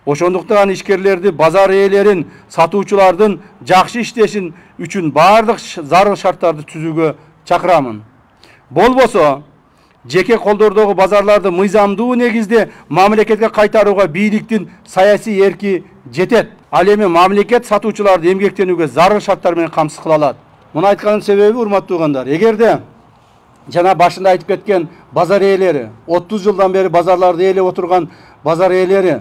Ошондуктан ишкерлерди, базар ээлерин, сатуучулардын жакшы иштешин үчүн бардык зарыл шарттарды түзүүгө чакырамын. Болбосо жеке колдордогу базарларды мыйзамдуу негизде мамлекетке кайтарууга бийликтин саясий эрки жетет. Ал эми мамлекет сатуучуларды эмгектенүүгө зарыл шарттар менен камсыз кыла алат. Муну айтканын себеби, урматтуу угандар, эгерде жана башында айтып кеткен базар ээлери, 30 жылдан бери базарларды ээлеп отурган базар ээлери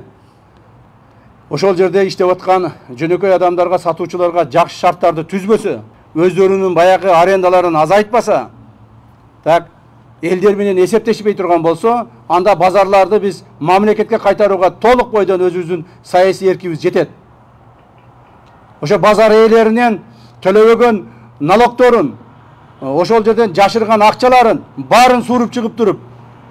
ошол жерде иштеп аткан жөнөкөй адамдарга, сатуучуларга жакшы шарттарды түзбөсө, өздөрүнүн баягы арендаларын азайтпаса, так элдер менен эсептешпей турган болсо, анда базарларды биз мамлекетке кайтарууга толук бойдон өзүбүздүн саясий эркибиз жетет. Ошо базар ээлеринен төлөбөгөн налогторун, ошол жерден жашырган акчаларын баарын сууруп чыгып туруп,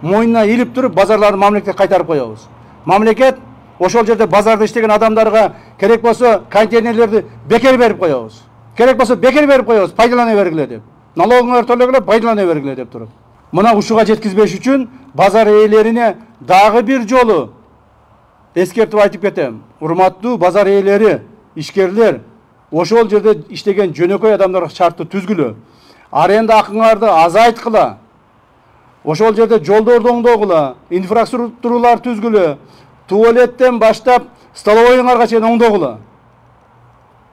мойнуна илип туруп, базарларды мамлекетке кайтарып коебуз. Мамлекет ошол жерде базарда иштеген адамдарга керек болсо контейнерлерди бекер берип коебуз. Керек болсо бекер берип коебуз, пайдалана бергиле деп. Налогуңар төлөгүлө, пайдалана бергиле деп туруп. Мына ушуга жеткизбеш үчүн базар ээлерине дагы бир жолу эскертип айтып кетем. Урматтуу базар ээлери, ишкерлер, ошол жерде иштеген жөнөкөй адамдарга шартты түзгүлө. Аренда акыңарды азайткыла. Ошол жерде жолдорду оңдогула, инфраструктуралар түзгүлө. Туалеттен баштап столовойуңарга чейин оңдогула.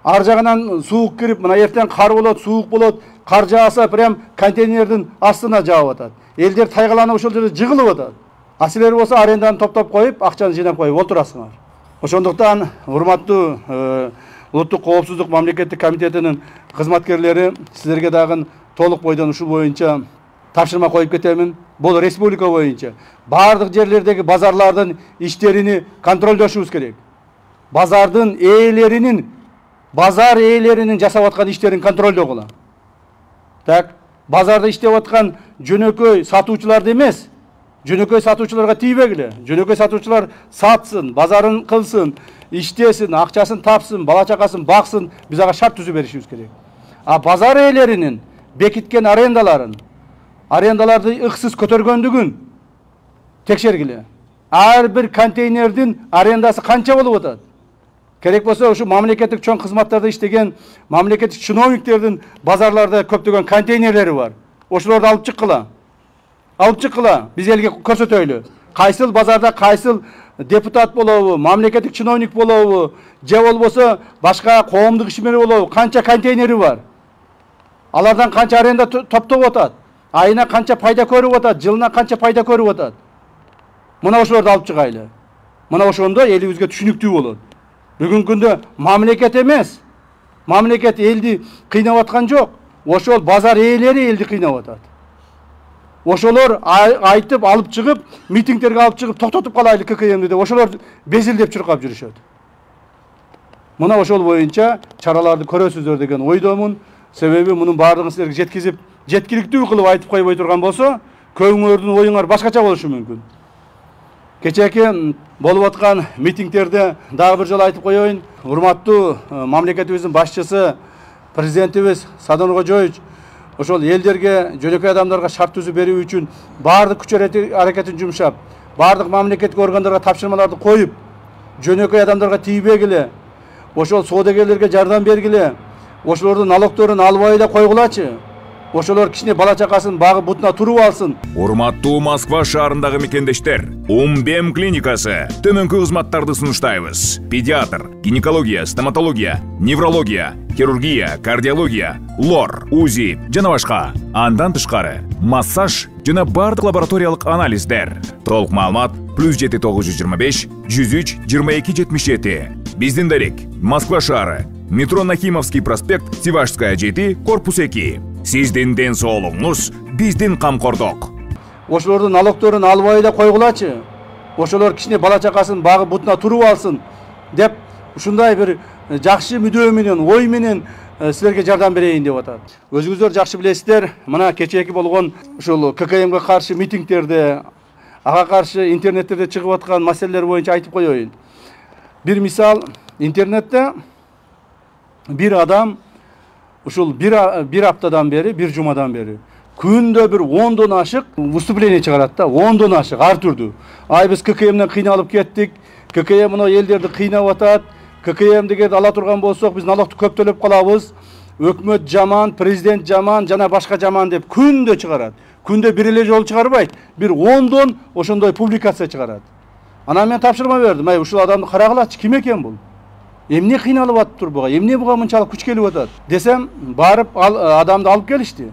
Ар жагынан суук кирип, мына эртең кар болот, суук болот, кар жааса прям контейнердин астына жаап атат. Элдер тайгаланып ошол жерде жыгылып атат. А силер болсо аренданы топтоп коюп, акчаны жыйнап коюп отурасыңар. Ошондуктан урматтуу Улуттук коопсуздук мамлекеттик комитетинин кызматкерлери, силерге дагы толук бойдон ушул боюнча тапшырма коюп кетемин. Бул республика боюнча бардык жерлердеги базарлардын иштерини контролдошубуз керек. Базардын ээлеринин, базар ээлеринин жасап аткан иштерин контролдогула. Так, базарда иштеп аткан жөнөкөй сатуучуларды эмес, жөнөкөй сатуучуларга тийбегиле. Жөнөкөй сатуучулар сатсын, базарын кылсын, иштесин, акчасын тапсын, бала чакасын баксын, биз ага шарт түзүп беришибиз керек. А базар ээлеринин бекиткен арендаларды ыксыз көтөргөндүгүн текшергиле. Ар бир контейнердин арендасы канча болуп атат? Керек болсо ушу мамлекеттик чоң кызматтарда иштеген мамлекеттик чиновниктердин базарларда көптөгөн контейнерлери бар. Ошолорду алып чыккыла. Биз элге көрсөтөйлү. Кайсыл базарда кайсыл депутат болобу, мамлекеттик чиновник болобу, же болбосо башка коомдук ишмер болобу, канча контейнери бар. Алардан канча аренда топтоп атат. Айына канча пайда көрүп атат, жылына канча пайда көрүп атат. Мына ошолорду алып чыгайлы. Мына ошондо элибизге түшүнүктүү болот. Бүгүнкү күндө мамлекет эмес, мамлекет элди кыйнап аткан жок. Ошол базар ээлери элди кыйнап атат. Ошолор айтып алып чыгып, митингтерге алып чыгып, токтотуп калайлы ККМди деп, ошолор безилдеп чуркап жүрүшөт. Мына ошол боюнча чараларды көрөсүздөр деген ойдомун. Себеби мунун баардыгын силерге жеткизип, жеткиликтүү кылып айтып койбой турган болсо, көбүңөрдүн оюңар башкача болушу мүмкүн. Кечээки болуп аткан митингтерде дагы бир жолу айтып коеюн. Урматтуу мамлекетибиздин башчысы, президентибиз Садыр Кожоевич ошол элдерге, жөнөкөй адамдарга шарт түзүп берүү үчүн баардык күч аракетин жумшап, баардык мамлекеттик органдарга тапшырмаларды коюп, жөнөкөй адамдарга тийбегиле, ошол соодагерлерге жардам бергиле, ошолордун налогторун албай да койгулачы. Ошолор кичине бала чакасын багып бутуна туруп алсын. Урматтуу Москва шаарындагы мекендештер, Умбем клиникасы төмөнкү кызматтарды сунуштайбыз. Педиатр, гинекология, стоматология, неврология, хирургия, кардиология, лор, УЗИ жана башка. Андан тышкары массаж жана бардык лабораториялык анализдер. Толук маалымат +7 925 103 22 77. Биздин дарек Москва шаары, метро Нахимовский проспект, Сивашская 7, корпус 2. Сиздин ден соолугуңуз биздин камкордук. Ошолордун налогторун албай да койгулачы. Ошолор кичине бала чакасын багып бутуна туруп алсын деп, ушундай бир жакшы мүдөө менен, ой менен силерге жардам берейин деп атат. Өзүңүздөр жакшы билесиздер, мына кечээки болгон ушул ККМге каршы митингтерде, ага каршы интернеттерде чыгып аткан маселелер боюнча айтып коеюн. Бир мисал, интернетте бир адам ушул бир аптадан бери, бир жумадан бери күндө бир 10дон ашык выступление чыгарат да, 10дон ашык ар түрдүү. Ай биз ККМден кыйналып кеттик, ККМ мына елдерді қыйнап атат. ККМ деген ала турган болсок биз налогду көп төлөп калабыз. Өкмөт жаман, президент жаман, жана башка жаман деп күндө чыгарат. Күндө бир эле жолу чыгарбайт, бир 10дон ошондой публикация чыгарат. Анан мен тапшырма бердим. Ушул адамды карагылачы, ким экен бул? Эмне кыйналып атыптыр буга? Эмне буга мынчалык күч келип атат? Десем, барып адамды алып келишти.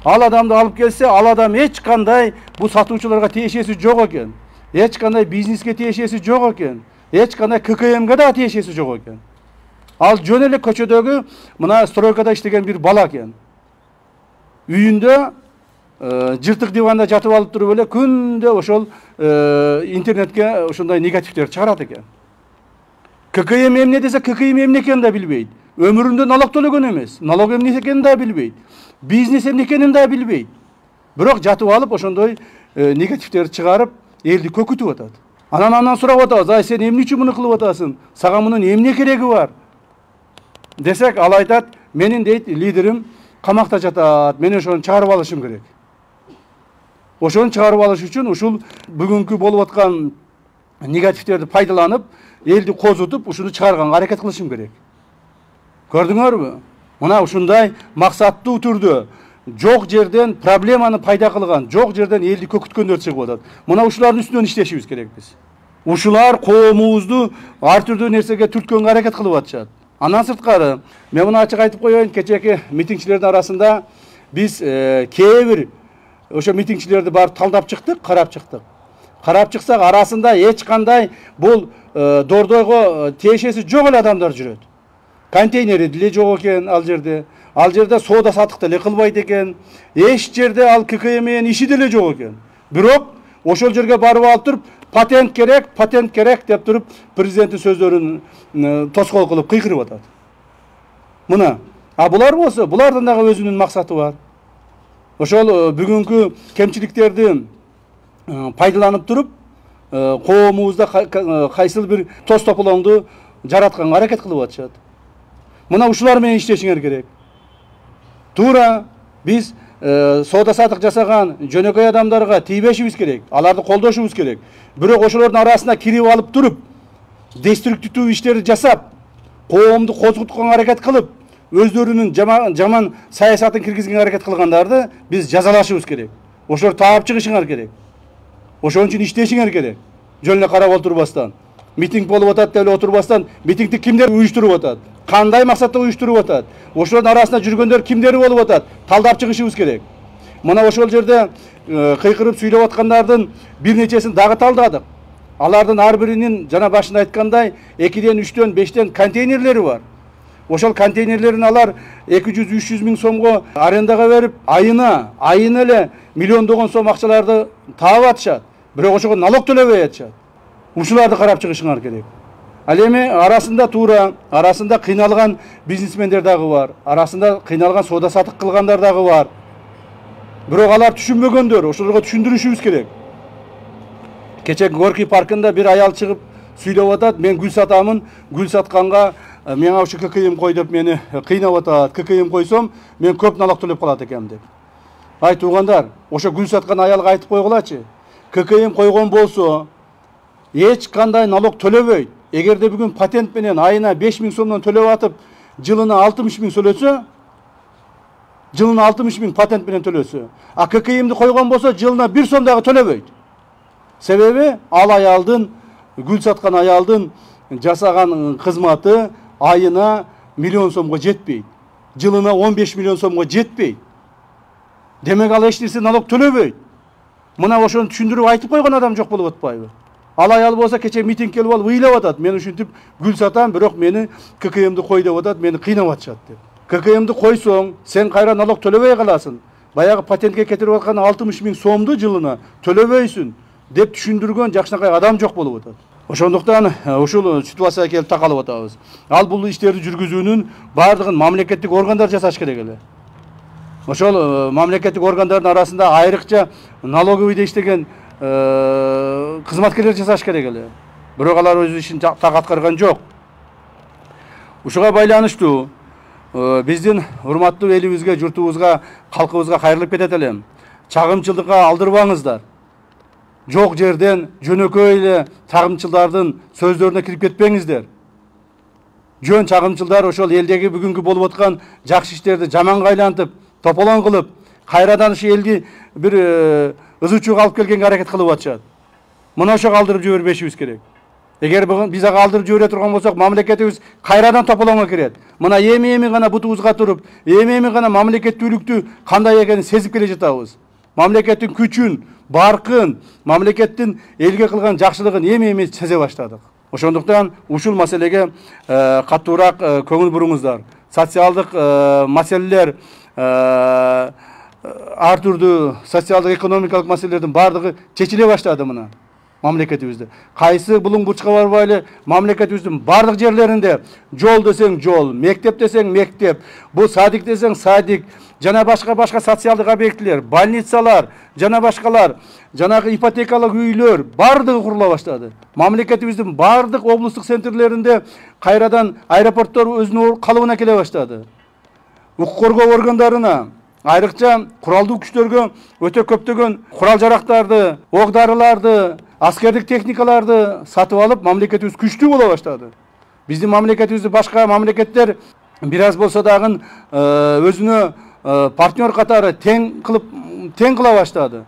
Ал адамды алып келсе, ал адам эч кандай бул сатуучуларга тиешеси жок экен. Эч кандай бизнеске тиешеси жок экен. Эч кандай ККМге да тиешеси жок экен. Ал жөн эле көчөдөгү мына стройкада иштеген бир бала экен. Үйүндө жыртык диванда жатып алып туруп эле күндө ошол интернетке ошондой негативдерди чыгарат экен. ККМ эмне десе, ККМ эмне экенин да билбейт. Өмүрүндө налог төлөгөн эмес. Налог эмне экенин да билбейт. Бизнес эмне экенин да билбейт. Бирок жатып алып ошондой негативдерди чыгарып, элди көкүтүп атат. Анан сурап атабыз, ай сен эмне үчүн муну кылып атасың? Сага мунун эмне кереги бар? Десек, ал айтат, менин дейт лидерим камакта жатат, мен ошону чыгарып алышым керек. Ошону чыгарып алыш үчүн ушул бүгүнкү болуп аткан негативдерди пайдаланып, элди козутуп, ушуну чыгарганга аракет кылышым керек. Көрдүңөрбү? Мына ушундай максаттуу түрдө жок жерден проблеманы пайда кылган, жок жерден элди көкүткөндөр чыгып атат. Мына ушулардын үстүнөн иштешибиз керек биз. Ушулар коомубузду ар түрдүү нерсеге түрткөнгө аракет кылып атышат. Андан сырткары, мен муну ачык айтып коеюн, кечээки митингчилердин арасында биз кээ бир ошо митингчилерди барып талдап чыктык, карап чыктык. Карап чыксак, арасында эч кандай бул дордойго тиешеси жок эле адамдар жүрөт. Контейнери деле жок экен ал жерде. Ал жерде соода сатык деле кылбайт экен. Эч жерде ал ККМнин иши деле жок экен. Бирок ошол жерге барып алып туруп, патент керек деп туруп, президенттин сөздөрүн тоскоол кылып кыйкырып атат. Мына, булар болсо, булардын дагы өзүнүн максаты бар. Ошол бүгүнкү кемчиликтерди пайдаланып туруп, коомубузда кайсыл бир тоз тополоңду жаратканга аракет кылып атышат. Мына ушулар менен иштешиңер керек. Туура биз соода сатык жасаган жөнөкөй адамдарга тийбешибиз керек, аларды колдошубуз керек. Бирок ошолордун арасына кирип алып туруп, деструктивдүү иштерди жасап, коомду козготконго аракет кылып, өздөрүнүн жаман саясатын киргизгенге аракет кылгандарды биз жазалашыбыз керек. Ошолор таап чыгышыңар керек. Ошон үчүн иштешиңер керек. Жөн эле карап отурбастан. Митинг болуп атат деп эле отурбастан, митингди кимдер уюштуруп атат? Кандай максатта уюштуруп атат? Ошолордун арасында жүргөндөр кимдер болуп атат? Талдап чыгышыбыз керек. Мына ошол жерде кыйкырып сүйлөп аткандардын бир нечесин дагы талдадык. Алардын ар биринин жана башында айткандай 2ден 3дөн 5ден контейнерлери бар. Ошол контейнерлерин алар 200-300 миң сомго арендага берип, айына эле миллиондогон сом акчаларды таап атышат. Бирок ошого налог төлөбөй атышат. Ушуларды карап чыгышыңар керек. Ал эми арасында туура, арасында кыйналган бизнесмендер дагы бар, арасында кыйналган соода сатык кылгандар дагы бар. Бирок алар түшүнбөгөндөр, ошолорго түшүндүрүшүбүз керек. Кече Горький паркында бир аял чыгып сүйлөп атат, мен гүл сатамын, гүл сатканга мага ушу ККМ кой деп мени кыйнап атат. ККМ койсом, мен көп налог төлөп калат экенмин деп. Ай туугандар, ошо гүл саткан аялга айтып койгулачы. ККМ койгон болсо, эч кандай налог төлөбөйт. Эгерде бүгүн патент менен айына 5 миң сомдон төлөп атып, жылына 60 миң төлөсө, жылына 60 миң патент менен төлөсө, а ККМди койгон болсо, жылына 1 сом дагы төлөбөйт. Себеби ал аялдын, гүл саткан аялдын жасаган кызматы айына миллион сомго жетпейт. Жылына 15 миллион сомго жетпейт. Демек ал эч нерсе налог төлөбөйт. Мына ошону түшүндүрүп айтып койгон адам жок болуп атпайбы? Ал аял болсо кече митинг келип алып ыйлап атат. Мен ушинтип гүл сатам, бирок мени ККМди кой деп атат, мени кыйнап атышат деп. ККМди койсоң, сен кайра налог төлөбөй каласың. Баягы патентке кетирип аткан 60 миң сомду жылына төлөбөйсүн деп түшүндүргөн жакшынакай адам жок болуп атат. Ошондуктан ушул ситуацияга келип такалып атабыз. Ал бул иштерди жүргүзүүнүн бардыгын мамлекеттик органдар жасаш керек эле. Ошол мамлекеттик органдардын арасында айрыкча налоговыйда иштеген кызматкерлер жасаш керек эле. Бирок алар өз ишин так аткарган жок. Ушуга байланыштуу биздин урматтуу элибизге, журтубузга, калкыбызга кайрылып кетет элем. Чагымчылыкка алдырбаңыздар. Жоқ жерден жөнөкөй эле чагымчылдардын сөздөрүнө кирип кетпеңиздер. Жөн чагымчылдар ошол элдеги бүгүнкү болуп аткан жакшы иштерди жаманга айлантып, тополон кылып, кайрадан ушу элди бир ызычууга алып келгенге аракет кылып атышат. Мына ошо калтырып жибербешибиз керек. Эгер биз ага алдырып жибере турган болсок, мамлекетибиз кайрадан тополоңго кирет. Мына эми гана бутубузга туруп, эми гана мамлекеттүүлүктү кандай экенин сезип келе жатабыз. Мамлекеттин күчүн, баркын, мамлекеттин элге кылган жакшылыгын эми сезе баштадык. Ошондуктан ушул маселеге катуураак көңүл буруңуздар. Социалдык маселелер, ар түрдүү социалдык экономикалык маселелердин бардыгы чечиле баштады мына мамлекетибизде. Кайсы булуң бурчка барбай эле мамлекетибиздин бардык жерлеринде жол десең жол, мектеп десең мектеп, бу садик десең садик, жана башка социалдык объектилер, больницалар, жана башкалар, жанагы ипотекалык үйлөр бардыгы курула баштады. Мамлекетибиздин бардык облустук центрлеринде кайрадан аэропорттор өзүнүн калыбына келе баштады. Укук коргоо органдарына, айрыкча куралдуу күчтөргө өтө көптөгөн курал жарактарды, ок дарыларды, аскердик техникаларды сатып алып, мамлекетибиз күчтүү боло баштады. Биздин мамлекетибизди башка мамлекеттер бир аз болсо дагы өзүнө партнер катары тең кыла баштады.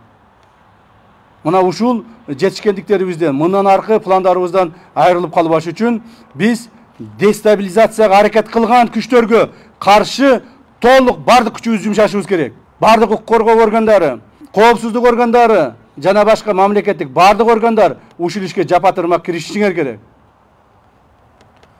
Мына ушул жетишкендиктерибизден, мындан аркы пландарыбыздан айрылып калбаш үчүн биз дестабилизацияга аракет кылган күчтөргө каршы толук бардык күчүбүздү жумшашыбыз керек. Бардык укук коргоо органдары, коопсуздук органдары, жана башка мамлекеттик бардык органдар ушул ишке жапатырмак киришишиңер керек.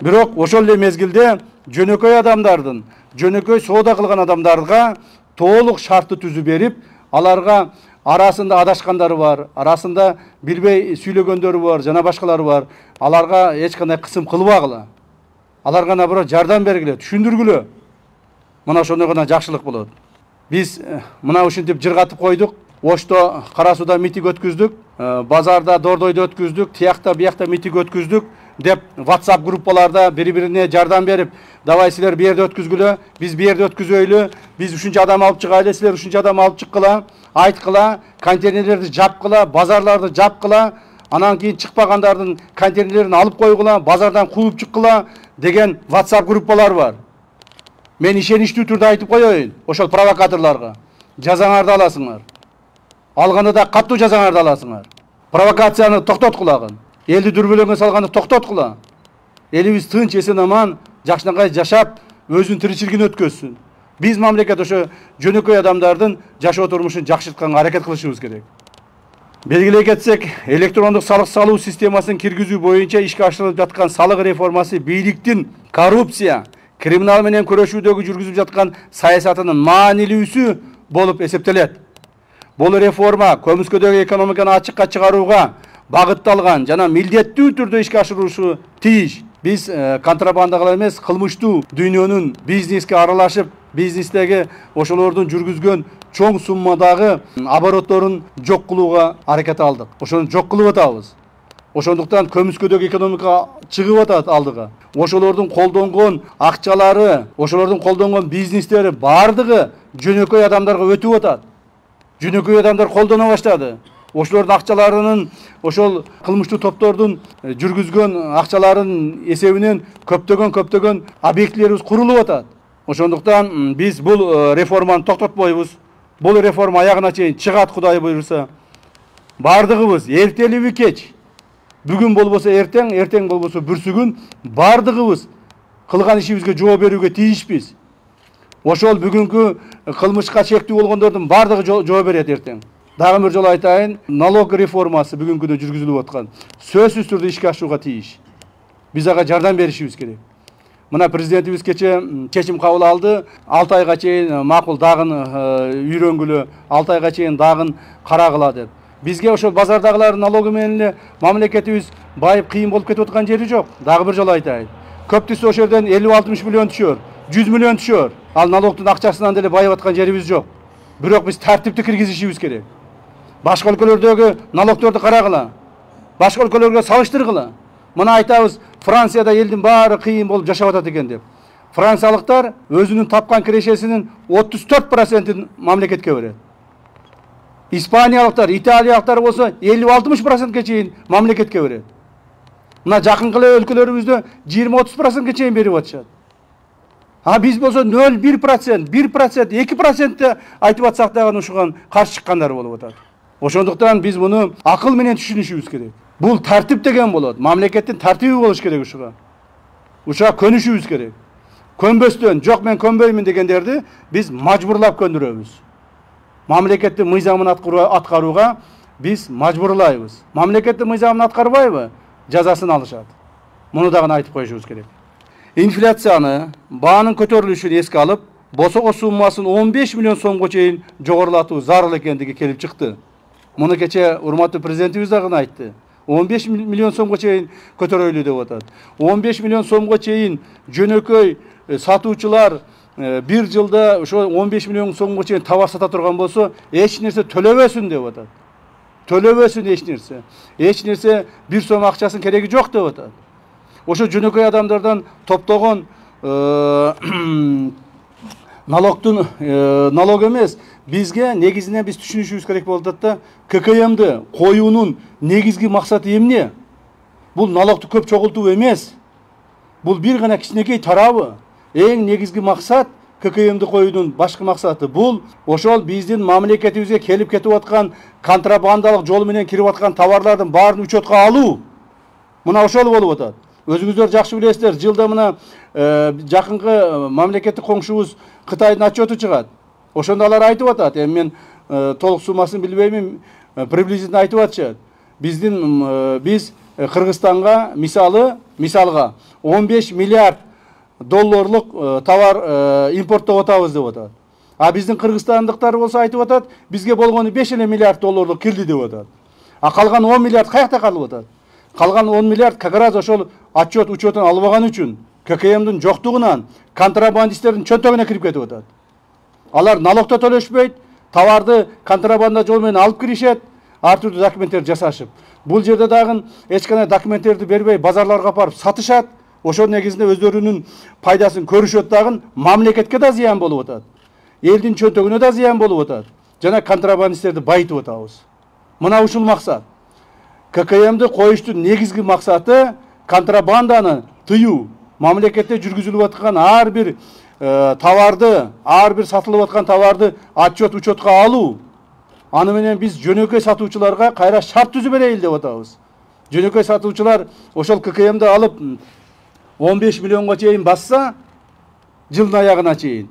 Бирок ошол эле мезгилде жөнөкөй адамдардын, жөнөкөй соода кылган адамдарга толук шартты түзүп берип, аларга арасында адашкандары бар, арасында билбей сүйлөгөндөрү бар, жана башкалары бар. Аларга эч кандай кысым кылбагыла. Аларга наоборот жардам бергиле, түшүндүргүлө. Мына ошондой гана жакшылык болот. Биз мына ушинтип жыргатып койдук. Ошто Кара Сууда митинг өткүздүк, базарда Дордойдо өткүздүк, тиякта биякта митинг өткүздүк деп WhatsApp группаларда бири-бирине жардам берип, давай силер бу жерде өткүзгүлө, биз бу жерде өткүзөйлү, биз ушунча адам алып чыгайлы, силер ушунча адам алып чыккыла, айткыла, контейнерлерди жапкыла, базарларды жапкыла, анан кийин чыкпагандардын контейнерлерин алып койгула, базардан кууп чыккыла деген WhatsApp группалар бар. Мен ишеничтүү түрдө айтып коеюн, ошол провокаторлорго жазаңарды аласыңар. Алганда да каттуу жазаңарды аласыңар. Провокацияны токтоткулагын. Элди дүрбөлөңгө салганды токтоткула. Элибиз тынч, эсен аман, жакшынакай жашап, өзүнүн тиричилигин өткөзсүн. Биз мамлекет ошо жөнөкөй адамдардын жашоо турмушун жакшыртканга аракет кылышыбыз керек. Белгилей кетсек, электрондук салык салуу системасын киргизүү боюнча ишке ашырылып жаткан салык реформасы бийликтин коррупция, криминал менен күрөшүүдөгү жүргүзүп жаткан саясатынын маанилүүсү болуп эсептелет. Бул реформа көмүскөдөгү экономиканы ачыкка чыгарууга багытталган жана милдеттүү түрдө ишке ашырылышы тийиш. Биз контрабандага эмес, кылмыштуу дүйнөнүн бизнеске аралашып, бизнестеги ошолордун жүргүзгөн чоң суммадагы оборотторун жок кылууга аракет алдык. Ошону жок кылып атабыз. Ошондуктан көмүскөдөгү экономика чыгып атат алдыга. Ошолордун колдонгон акчалары, ошолордун колдонгон бизнестери бардыгы жөнөкөй адамдарга өтүп атат. Жөнөкөй адамдар колдоно баштады. Ошолордун акчаларынын, ошол кылмыштуу топтордун жүргүзгөн акчаларынын эсебинен көптөгөн объектилерибиз курулуп атат. Ошондуктан биз бул реформаны токтотпойбуз. Бул реформа аягына чейин чыгат, Кудай буйруса. Бардыгыбыз эртелиби кеч, бүгүн болбосо эртең, эртең болбосо бүрсүгүн бардыгыбыз кылган ишибизге жооп берүүгө тийишпиз. Ошол бүгүнкү кылмышка чектүү болгондордун бардыгы жооп берет эртең. Дагы бир жолу айтайын, налог реформасы бүгүнкү жүргүзүлүп аткан сөзсүз түрдө ишке ашууга тийиш. Биз ага жардам беришибиз керек. Мына президентибиз кече чечим кабыл алды. 6 айга чейин макул дагын үйрөнгүлө, 6 айга чейин дагын карагыла деп. Бизге ошол базардагылардын налогу менен эле мамлекетибиз байып кыйын болуп кетип аткан жери жок. Дагы бир жолу айтайын. Көп түшсө ошол жерден 50-60 миллион түшөр, 100 миллион түшөр. Ал налогтун акчасынан деле байып аткан жерибиз жок. Бирок биз тартипти киргизишибиз керек. Башка өлкөлөрдөгү налогторду карагыла. Башка өлкөлөргө салыштыргыла. Мына айтабыз, Францияда элдин баары кыйын болуп жашап атат экен деп. Франциялыктар өзүнүн тапкан кирешесинин 34%-ин мамлекетке берет. Испаниялыктар, Италиялыктар болсо 50-60%ке чейин мамлекетке берет. Мына жакынкы эле өлкөлөрүбүздө 20-30%ке чейин берип атышат. А биз болсо 0,1%, 1%, 2% айтып атсак дагы ушуга каршы чыккандар болуп атат. Ошондуктан биз муну акыл менен түшүнүшүбүз керек. Бул тартип деген болот. Мамлекеттин тартиби болуш керек ушуга. Ушуга көнүшүбүз керек. Көнбөстөн, жок мен көнбөймүн дегендерди биз мажбурлап көндүрөбүз. Мамлекеттин мыйзамын аткарууга биз мажбурлайбыз. Мамлекеттин мыйзамын аткарбайбы? Жазасын алышат. Муну дагы айтып коюшубуз керек. Инфляцияны, баанын көтөрүлүшүн эске алып, босого суммасын 15 миллион сомго чейин жогорулатуу зарыл экендиги келип чыкты. Муну кече урматтуу президентибиз дагы айтты. 15 миллион сомго чейин көтөрөйлү деп атат. 15 миллион сомго чейин жөнөкөй сатуучулар bir жылда ошо 15 миллион сомго чейин товар сата турган болсо, эч нерсе төлөбөсүн деп атат. Төлөбөсүн эч нерсе. Эч нерсе 1 сом акчасын кереги жок деп атат. Ошо жөнөкөй адамдардан топтогон налогтун налог эмес, бизге негизинен биз түшүнүшүбүз керек болуп атат да, ККМды коюунун негизги максаты эмне? Бул налогду көп чогултуу эмес. Бул бир гана кичинекей тарабы. Эң негизги максат ККМды коюунун башкы максаты бул ошол биздин мамлекетибизге келип кетип аткан контрабандалык жол менен кирип аткан товарлардын баарын учетко алуу. Мына ошол болуп атат. Өзүңүздөр жакшы билесиздер, жылда мына жакынкы мамлекеттик коңшубуз Кытайдын отчету чыгат. Ошондо алар айтып атат, эми мен толук суммасын билбеймин, приблизительно айтып атышат. Биз Кыргызстанга мисалга 15 миллиард долларлык товар импорттоп атабыз деп атат. А биздин кыргызстандыктар болсо айтып атат, бизге болгону 5 миллиард долларлык кирди деп атат. А калган 10 миллиард каякта калып атат? Калган 10 миллиард как раз ошол учетун албаган үчүн ККМдин жоктугунан контрабандисттердин чөнтөгүнө кирип кетип атат. Алар налог да төлөшпөйт, товарды контрабанда жол менен алып киришет, ар түрдүү документтерди жасашып. Бул жерде дагы эч кандай документтерди бербей базарларга апарып сатышат. Ошол негизинде өздөрүнүн пайдасын көрүшөт дагы, мамлекетке да зыян болуп атат. Элдин чөнтөгүнө да зыян болуп атат. Жана контрабандисттерди байытып атабыз. Мына ушул максат. ККМды коюштун негизги максаты контрабанданы тыюу. Мамлекетте жүргүзүлүп аткан ар бир товарды, ар бир сатылып аткан товарды учетко алуу. Аны менен биз жөнөкөй сатуучуларга кайра шарт түзүп берели деп атабыз. Жөнөкөй сатуучулар ошол ККМды алып 15 миллионго чейин басса, жылдын аягына чейин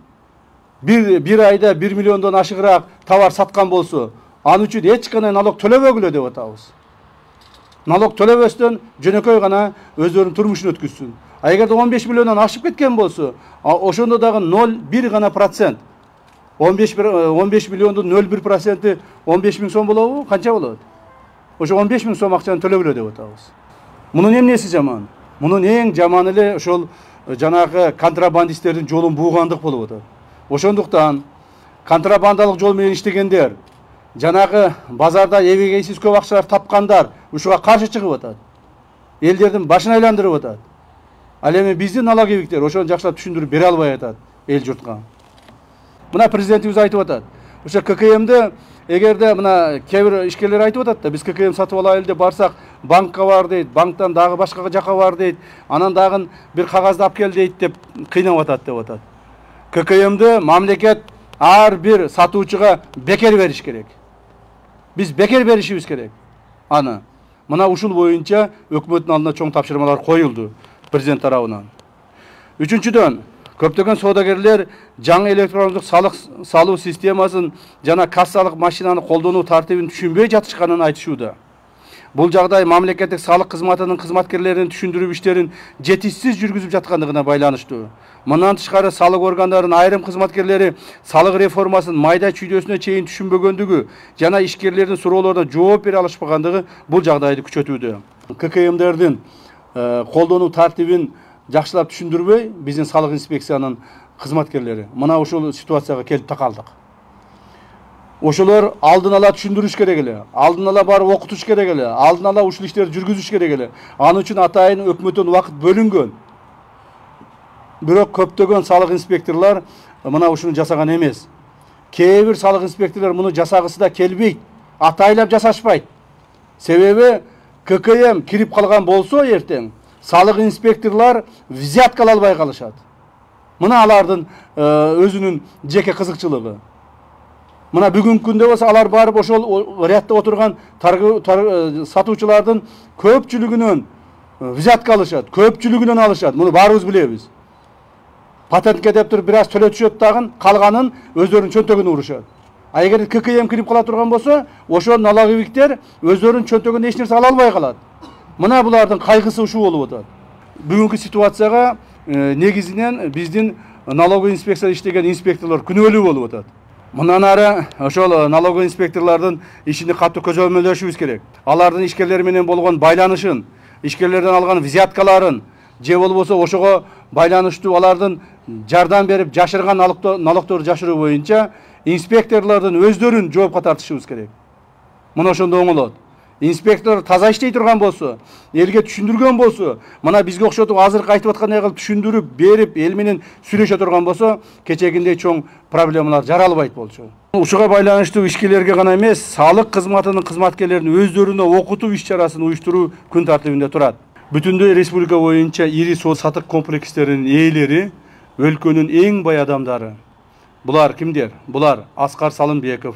бир айда 1 миллиондон ашыгыраак товар саткан болсо, аны үчүн эч кандай налог төлөбөгүлө деп атабыз. Налог төлөбөстөн жөнөкөй гана өздөрүнүн турмушун өткүзсүн. А эгерде 15 миллиондон ашып кеткен болсо, ошондо дагы 0,1 гана процент. 15 миллиондун 0,1% 15 миң сом болобу? Канча болот? Ошо 15 миң сом акчаны төлөбөлө деп атабыз. Мунун эмнеси жаман? Мунун эң жаманы эле ошол жанагы контрабандисттердин жолун буугандык болуп атат. Ошондуктан контрабандалык жол менен иштегендер, жанагы базарда эбегейсиз көп акчалар тапкандар ушуга каршы чыгып атат. Элдердин башын айландырып атат. Ал эми биздин налогебиктер ошону жакшылап түшүндүрүп бере албай атат эл журтка. Мына президентибиз айтып атат. Ошо ККМды эгерде мына кээ бир ишкерлер айтып атат да, биз ККМ сатып алайлы деп барсак, банкка бар дейт, банктан дагы башка жака бар дейт, анан дагы бир кагазды алып кел дейт деп кыйнап атат деп атат. ККМды мамлекет ар бир сатуучуга бекер бериш керек. Биз бекер беришибиз керек. Аны мына ушул боюнча өкмөттүн алдына чоң тапшырмалар коюлду президент тарабынан. Үчүнчүдөн, көптөгөн соодагерлер жаңы электрондук салык салуу системасын жана кассалык машинаны колдонуу тартибин түшүнбөй жатышканын айтышууда. Бул жагдай мамлекеттик салык кызматынын кызматкерлеринин түшүндүрүү иштерин жетишсиз жүргүзүп жаткандыгына байланыштуу. Мындан тышкары салык органдарынын айрым кызматкерлери салык реформасын майда чүйдөсүнө чейин түшүнбөгөндүгү жана ишкерлердин суроолоруна жооп бере алышпагандыгы бул жагдайды күчөтүүдө. ККМдердин колдонуу тартибин жакшылап түшүндүрбөй биздин салык инспекциянын кызматкерлери мына ушул ситуацияга келип такалдык. Ошолор алдын ала түшүндүрүш керек эле, алдын ала барып окутуш керек эле, алдын ала ушул иштерди жүргүзүш керек эле. Аны үчүн атайын өкмөттөн убакыт бөлүнгөн. Бирок көптөгөн салык инспекторлор мына ушуну жасаган эмес. Кээ бир салык инспекторлор муну жасагысы да келбейт. атайлап жасашпайт. Себеби ККМ кирип калган болсо эртең салык инспекторлор взяткалай албай калышат. Мына алардын өзүнүн жеке кызыкчылыгы. Мына бүгүнкү күндө болсо алар барып ошол рядда отурган сатуучулардын көпчүлүгүнөн взятка алышат, көпчүлүгүнөн алышат. Муну баарыбыз билебиз. Патентке деп туруп бир аз төлөтүшөт дагы, калганын өздөрүнүн чөнтөгүнө урушат. А эгер ККМ кирип кала турган болсо, ошол налоговиктер өздөрүнүн чөнтөгүнө эч нерсе ала албай калат. Мына булардын кайгысы ушул болуп атат. Бүгүнкү ситуацияга негизинен биздин налоговый инспекция иштеген инспекторлор күнөөлүү болуп атат. Мындан ары ошол налоговый инспекторлордун ишини катуу көзөмөлдөшүбүз керек. Алардын ишкерлер менен болгон байланышын, ишкерлерден алган взяткаларын, же болбосо ошого байланыштуу алардын жардам берип жашырган налогторду жашыруу боюнча инспекторлордун өздөрүн жоопко тартышыбыз керек. Мына ошондо оңолот. Инспектор таза иштей турган болсо, элге түшүндүргөн болсо, мына бизге окшотуп азыркы айтып аткандай кылып түшүндүрүп берип, эл менен сүйлөшө турган болсо, кечегиндей чоң проблемалар жаралбайт болчу. Ушуга байланыштуу ишкерлерге гана эмес, салык кызматынын кызматкерлерин өздөрүнө окутуу иш-чарасын уюштуруу күн тартибинде турат. Бүтүндөй республика боюнча ири соо-сатык комплекстеринин ээлери өлкөнүн эң бай адамдары. Булар кимдер? Булар Аскар Салымбеков,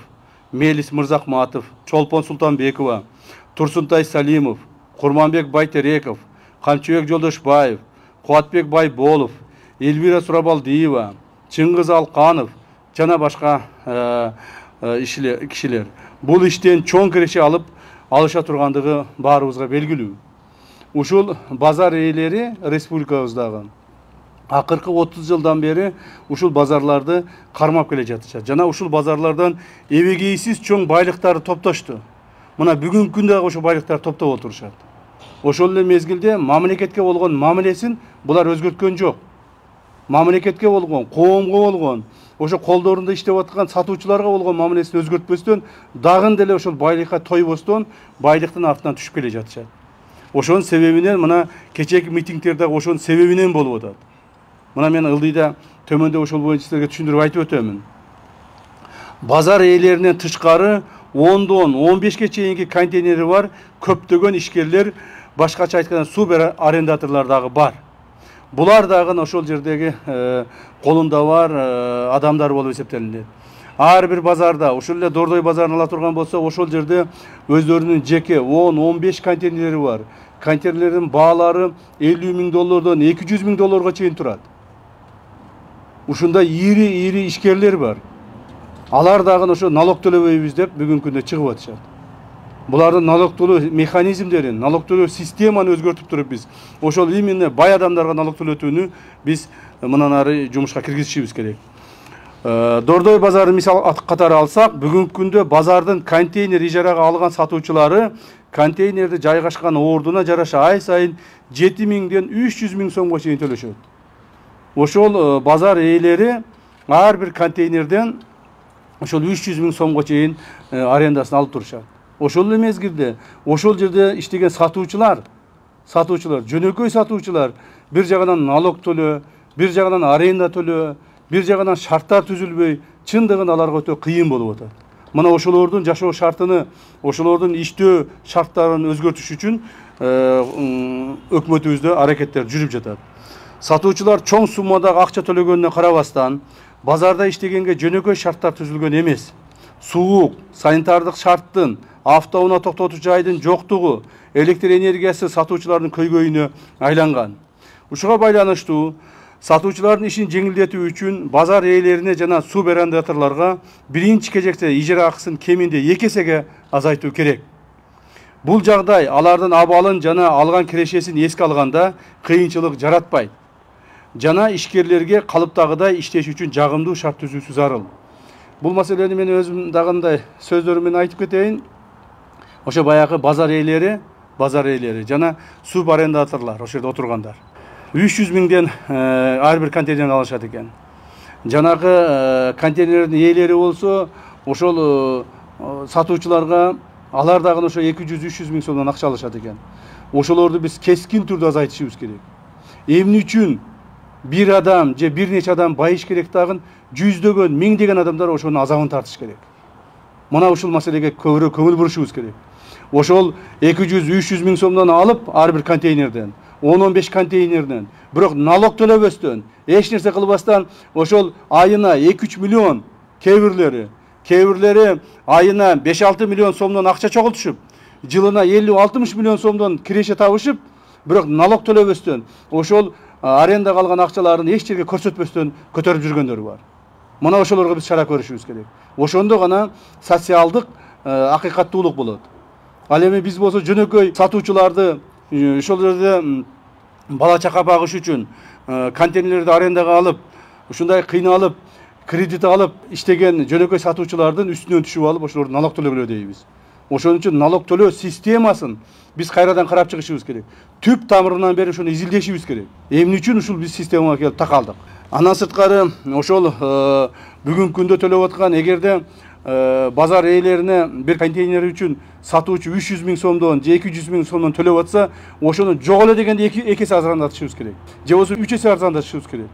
Мелис Мырзахматов, Чолпон Султанбекова, Турсунтай Салимов, Курманбек Байтереков, Камчыбек Жолдошбаев, Куатбек Байболов, Эльвира Сурабалдиева, Чыңгыз Алканов жана башка кишилер. Бул иштен чоң киреше алып алыша тургандыгы баарыбызга белгилүү. Ушул базар ээлери республикабыздагы акыркы 30 жылдан бери ушул базарларды кармап келе жатышат. Жана ушул базарлардан эбегейсиз чоң байлыктарды топтошту. Мына бүгүнкү күндө ошол байлыктарды топтоп отурушат. Ошол эле мезгилде мамлекетке болгон мамилесин булар өзгөрткөн жок. Мамлекетке болгон, коомго болгон, ошо колдорунда иштеп аткан сатуучуларга болгон мамилесин өзгөртпөстөн, дагы деле ошол байлыкка тойбостон байлыктын артынан түшүп келе жатышат. Ошонун себебинен мына кечээки митингдерде ошонун себебинен болуп атат. Мына мен ылдыйда төмөндө ошол боюнча силерге түшүндүрүп айтып өтөмүн. Базар ээлеринен тышкары 10-дон 15ке чейинки контейнери бар көптөгөн ишкерлер, башкача айтканда супер арендаторлор дагы бар. Булар дагы ошол жердеги колунда бар адамдар болуп эсептелинет. Ар бир базарда, ошол эле Дордой базарын ала турган болсо, ошол жерде өздөрүнүн жеке 10-15 контейнери бар. Контейнерлердин баалары 50 000 доллардан 200 000 долларга чейин турат. Ушунда ири ишкерлер бар. Алар дагы ошо налог төлөбөйбүз деп бүгүнкү күндө чыгып атышат. Булардын налог төлөө механизмдерин, налог төлөө системаны өзгөртүп туруп биз ошол именно бай адамдарга налог төлөтүүнү биз мындан ары жумушка киргизишибиз керек. Дордой базарын мисал катары алсак, бүгүнкү күндө базардын контейнер ижарага алган сатуучулары контейнерди жайгашкан ордуна жараша ай сайын 7 000ден 300 000 сомго чейин төлөшөт. Ошол базар ээлери ар бир контейнерден ошол 300 000 сомго чейин арендасын алып турушат. Ошол эле мезгилде ошол жерде иштеген сатуучулар, жөнөкөй сатуучулар бир жагынан налог төлөө, бир жагынан аренда төлөө, бир жагынан шарттар түзүлбөй, чындыгын аларга өтө кыйын болуп атат. Мына ошолордун жашоо шартыны, ошолордун иштөө шарттарын өзгөртүш үчүн өкмөтүбүздө аракеттер жүрүп жатат. Сатуучулар чоң суммадагы акча төлөгөнүнө карабастан, базарда иштегенге жөнөкөй шарттар түзүлгөн эмес. Суук, санитардык шарттын, автоунаа токтотуучу жайдын жоктугу, электр энергиясы сатуучулардын көйгөйүнө айланган. Ушуга байланыштуу сатуучулардын ишин жеңилдетүү үчүн базар ээлерине жана субарендаторлорго биринчи кезекте ижара акысын кеминде 2 эсеге азайтуу керек. Бул жагдай алардын абалын жана алган кирешесин эске алганда кыйынчылык жаратпайт. Жана ишкерлерге калыптагыдай иштеш үчүн жагымдуу шарт түзүүсү зарыл. Бул маселени мен өзүм дагындай сөздөрүм менен айтып кетейин. Ошо баягы базар ээлери жана субарендаторлор ошол жерде отургандар 300 000ден ар бир контейнерди алышат экен. Жанагы контейнердин ээлери болсо ошол сатуучуларга алар дагы ошо 200-300 000 сомдон акча алышат экен. Ошолорду биз кескин түрдө азайтышыбыз керек. Эмне үчүн бир адам же бир нече адам байыш керек дагы жүздөгөн, миңдеген адамдар ошонун азабын тартыш керек. Мына ушул маселеге көбүрөөк көңүл бурушубуз керек. Ошол 200-300 миң сомдон алып, ар бир контейнерден, 10-15 контейнерден, бирок налог төлөбөстөн, эч нерсе кылбастан, ошол айына 2-3 миллион кээ бирлери айына 5-6 миллион сомдон акча чогултушуп, жылына 50-60 миллион сомдон киреше табышып, бирок налог төлөбөстөн, ошол аренда калган акчаларын эч жерге көрсөтпөстөн көтөрүп жүргөндөр бар. Мына ошолорго биз чара көрүшүбүз керек. Ошондо гана социалдык акыйкаттуулук болот. Ал эми биз болсо жөнөкөй сатуучуларды ошол жерде бала чака багыш үчүн контейнерлерди арендага алып, ушундай кыйналып, кредит алып иштеген жөнөкөй сатуучулардын үстүнөн түшүп алып, ошолорду налог төлөгүлө дейбиз. Ошон үчүн налог төлөө системасын биз кайрадан карап чыгышыбыз керек. Түп тамырынан бери ошону изилдешибиз керек. Эмне үчүн ушул биз системага келип такалдык? Андан сырткары ошол бүгүнкү күндө төлөп аткан, эгерде базар ээлерине бир контейнер үчүн сатуучу 300 миң сомдон же 200 миң сомдон төлөп атса, ошону жок эле дегенде 2 эсе арзандатышыбыз керек. Же болбосо 3 эсе арзандатышыбыз керек.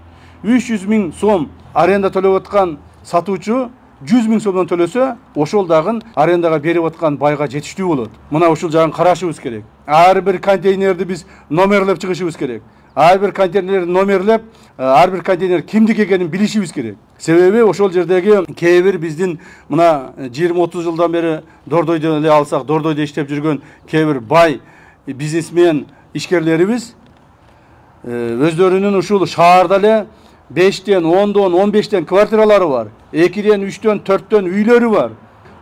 300 миң сом аренда төлөп аткан сатуучу 100 миң сомдон төлөсө, ошол дагы арендага берип аткан байга жетиштүү болот. Мына ушул жагын карашыбыз керек. Ар бир контейнерди биз номерлеп чыгышыбыз керек. Ар бир контейнерди номерлеп, ар бир контейнер кимдики экенин билишибиз керек. Себеби ошол жердеги кээ бир биздин мына 20-30 жылдан бери Дордойдо эле алсак, Дордойдо иштеп жүргөн кээ бир бай бизнесмен ишкерлерибиз өздөрүнүн ушул шаарда эле 5-тен, 10-дон, 15-тен квартиралары бар. 2-ден, 3-төн, 4-төн үйлөрү бар.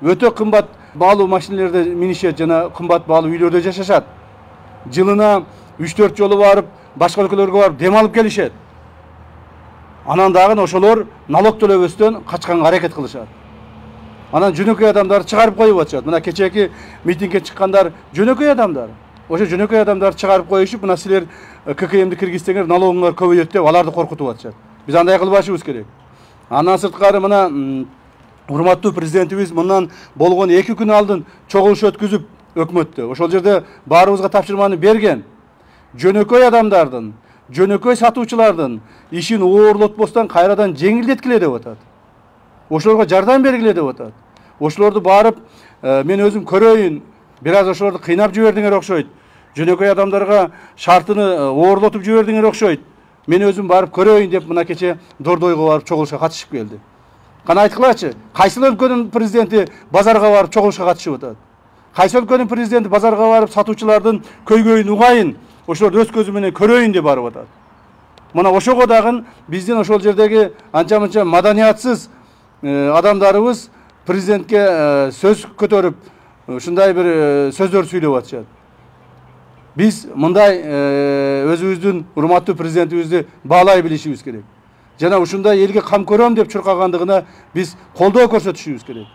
Өтө кымбат баалуу машинелерде минишет жана кымбат баалуу үйлөрдө жашашат. Жылына 3-4 жолу барып, башка өлкөлөргө барып дем алып келишет. Анан дагы ошолор налог төлөбөстөн качканга аракет кылышат. Анан жөнөкөй адамдарды чыгарып коюп атышат. Мына кечээки митингге чыккандар жөнөкөй адамдар. Ошо жөнөкөй адамдарды чыгарып коюшуп, мына силер ККМди киргизсеңер налогуңар көбөйөт деп аларды коркутуп атышат. Биз андай кылбашыбыз керек. Андан сырткары мына урматтуу президентибиз мындан болгон 2 күн алдын чогулуш өткүзүп өкмөттө. Ошол жерде баарыбызга тапшырманы берген. Жөнөкөй адамдардын, жөнөкөй сатуучулардын ишин оорлотпостон кайрадан жеңилдеткиле деп атат. Ошолорго жардам бергиле деп атат. Ошолорду барып мен өзүм көрөйүн, бир аз ошолорду кыйнап жибердиңер окшойт. Жөнөкөй адамдарга шартыны оорлотуп жибердиңер окшойт. Мен өзүм барып көрөйүн деп мына кече Дордойго барып чогулушка катышып келди. Кана айткылачы, кайсы өлкөнүн президенти базарга барып чогулушка катышып атат? Кайсы өлкөнүн президенти базарга барып сатуучулардын көйгөйүн угайын, ошолорду өз көзү менен көрөйүн деп барып атат. Мына ошого дагы биздин ошол жердеги анча-мынча маданиятсыз адамдарыбыз президентке сөз көтөрүп, ушундай бир сөздөр сүйлөп атышат. Биз мындай өзүбүздүн урматтуу президентибизди баалай билишибиз керек. Жана ушундай элге кам көрөм деп чуркагандыгына биз колдоо көрсөтүшүбүз керек.